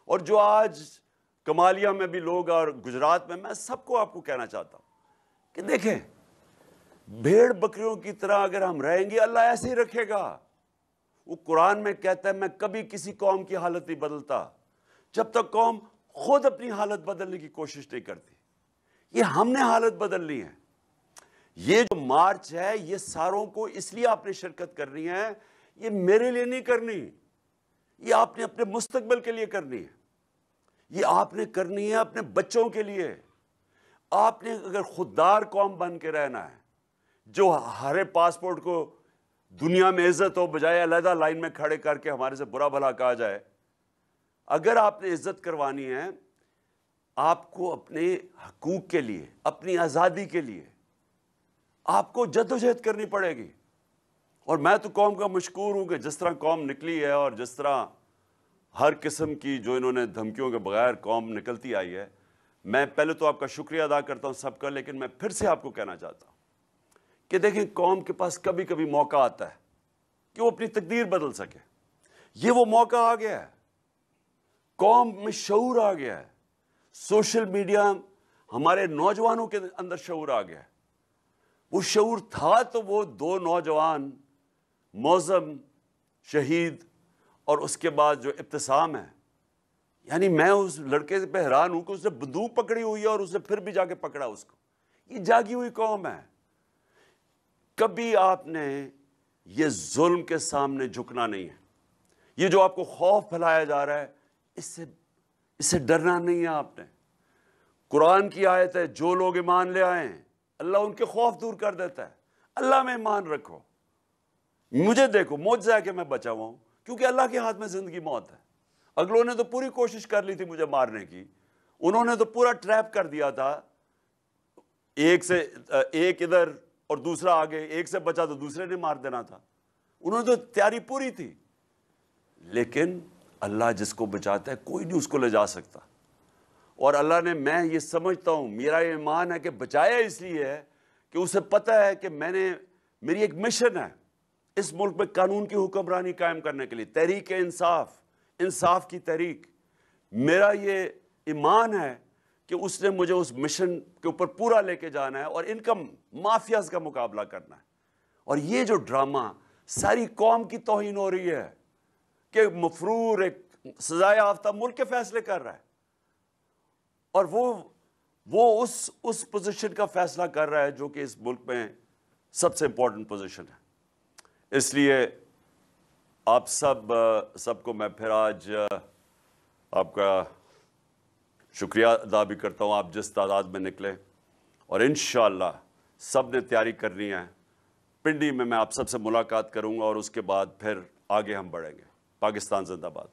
اور جو آج کمالیہ میں بھی لوگ اور گجرات میں سب کو آپ کو کہنا چاہتا ہوں کہ دیکھیں بھیڑ بکریوں کی طرح اگر ہم رہیں گے اللہ ایسے ہی رکھے گا. وہ قرآن میں کہتا ہے میں کبھی کسی قوم کی حالت نہیں بدلتا جب تک قوم خود اپنی حالت بدلنے کی کوشش نہیں کرتی. یہ ہم نے حالت بدلنی ہے. یہ جو مارچ ہے یہ ساروں کو اس لیے آپ نے شرکت کرنی ہے, یہ میرے لیے نہیں کرنی, یہ آپ نے اپنے مستقبل کے لیے کرنی ہے, یہ آپ نے کرنی ہے اپنے بچوں کے لیے. آپ نے اگر خوددار قوم بن کے رہنا ہے جو ہر پاسپورٹ کو دنیا میں عزت ہو بجائے علیحدہ لائن میں کھڑے کر کے ہمارے سے برا بھلا کہا جائے, اگر آپ نے عزت کروانی ہے آپ کو اپنے حقوق کے لیے, اپنی آزادی کے لیے آپ کو جدوجہد کرنی پڑے گی. اور میں تو قوم کا مشکور ہوں کہ جس طرح قوم نکلی ہے اور جس طرح ہر قسم کی جو انہوں نے دھمکیوں کے بغیر قوم نکلتی آئی ہے, میں پہلے تو آپ کا شکریہ ادا کرتا ہوں سب کا, لیکن میں پھر سے آپ کو کہنا چاہتا ہوں کہ دیکھیں قوم کے پاس کبھی کبھی موقع آتا ہے کہ وہ اپنی تقدیر بدل سکے. یہ وہ موقع آ گیا ہے, قوم میں شعور آ گیا ہے, سوشل میڈیا ہمارے نوجوانوں کے اندر شعور آ گیا ہے. وہ شعور تھا تو وہ دو نوجوان معظم شہید اور اس کے بعد جو ابتسام ہے, یعنی میں اس لڑکے پہ حیران ہوں کہ اس نے بندوق پکڑی ہوئی ہے اور اس نے پھر بھی جا کے پکڑا اس کو. یہ جاگی ہوئی قوم ہے. کبھی آپ نے یہ ظلم کے سامنے جھکنا نہیں ہے. یہ جو آپ کو خوف پھیلایا جا رہا ہے اس سے ڈرنا نہیں ہے آپ نے. قرآن کی آیت ہے جو لوگ ایمان لے آئیں اللہ ان کے خوف دور کر دیتا ہے. اللہ میں ایمان رکھو. مجھے دیکھو معجزہ ہے کہ میں بچا ہوا ہوں کیونکہ اللہ کے ہاتھ میں زندگی موت ہے. اگلوں نے تو پوری کوشش کر لی تھی مجھے مارنے کی, انہوں نے تو پورا ٹریپ کر دیا تھا, ایک ادھر اور دوسرا آگے, ایک سے بچا تو دوسرے نے مار دینا تھا. انہوں نے تو تیاری پوری تھی. لیکن اللہ جس کو بچاتا ہے کوئی نہیں اس کو لے جا سکتا. اور اللہ نے, میں یہ سمجھتا ہوں, میرا ایمان ہے کہ بچایا اس لیے ہے کہ اسے پتہ ہے کہ میری ایک مشن ہے اس ملک میں قانون کی حکمرانی قائم کرنے کے لیے, تحریک انصاف کی تحریک. میرا یہ ایمان ہے کہ اس نے مجھے اس مشن کے اوپر پورا لے کے جانا ہے اور ان کا مافیاز کا مقابلہ کرنا ہے. اور یہ جو ڈرامہ ساری قوم کی توہین ہو رہی ہے کہ مفرور ایک سزائے یافتہ ملک کے فیصلے کر رہا ہے اور وہ اس پوزیشن کا فیصلہ کر رہا ہے جو کہ اس ملک میں سب سے امپورٹنٹ پوزیشن ہے. اس لیے آپ سب کو میں پھر آج آپ کا شکریہ ادا بھی کرتا ہوں. آپ جس تعداد میں نکلے اور انشاءاللہ سب نے تیاری کرنی ہے. پنڈی میں آپ سب سے ملاقات کروں گا اور اس کے بعد پھر آگے ہم بڑھیں گے. پاکستان زندہ باد.